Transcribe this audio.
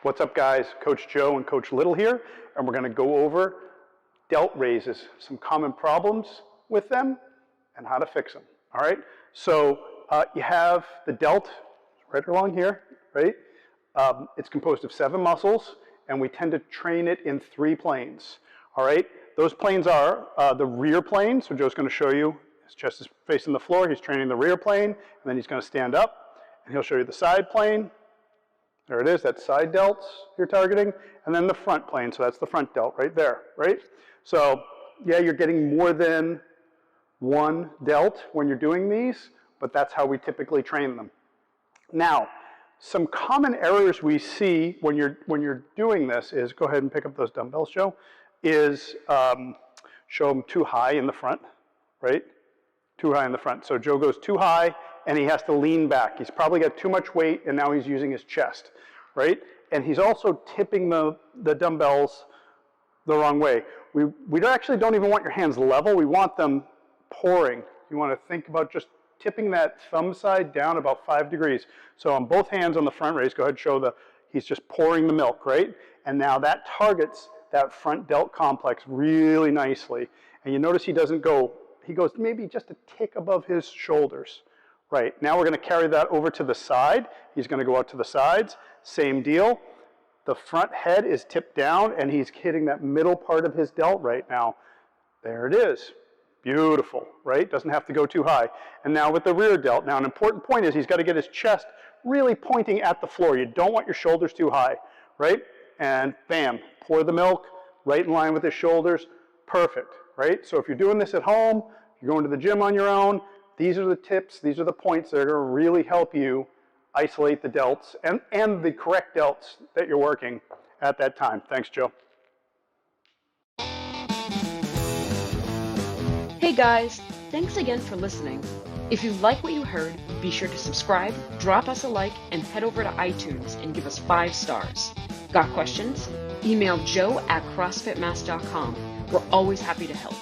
What's up, guys? Coach Joe and Coach Little here, and we're going to go over delt raises, some common problems with them, and how to fix them. All right? So you have the delt right along here, right? It's composed of 7 muscles, and we tend to train it in 3 planes. All right? Those planes are the rear plane. So Joe's going to show you his chest is facing the floor. He's training the rear plane, and then he's going to stand up, and he'll show you the side plane. There it is, that's side delts you're targeting, and then the front plane, so that's the front delt right there, right? So, yeah, you're getting more than one delt when you're doing these, but that's how we typically train them. Now, some common errors we see when you're doing this is, go ahead and pick up those dumbbells, Joe, is show them too high in the front, right? Too high in the front. So Joe goes too high, and he has to lean back. He's probably got too much weight, and now he's using his chest, right? And he's also tipping the dumbbells the wrong way. We actually don't even want your hands level. We want them pouring. You want to think about just tipping that thumb side down about 5 degrees. So on both hands on the front raise, go ahead and show he's just pouring the milk, right? And now that targets that front delt complex really nicely. And you notice he doesn't go, he goes maybe just a tick above his shoulders. Right, now we're going to carry that over to the side. He's going to go out to the sides. Same deal. The front head is tipped down, and he's hitting that middle part of his delt right now. There it is. Beautiful, right? Doesn't have to go too high. And now with the rear delt, now an important point is he's got to get his chest really pointing at the floor. You don't want your shoulders too high, right? And bam, pour the milk right in line with his shoulders. Perfect, right? So if you're doing this at home, you're going to the gym on your own, these are the tips, these are the points that are going to really help you isolate the delts and the correct delts that you're working at that time. Thanks, Joe. Hey guys, thanks again for listening. If you like what you heard, be sure to subscribe, drop us a like, and head over to iTunes and give us 5 stars. Got questions? Email joe@crossfitmass.com. We're always happy to help.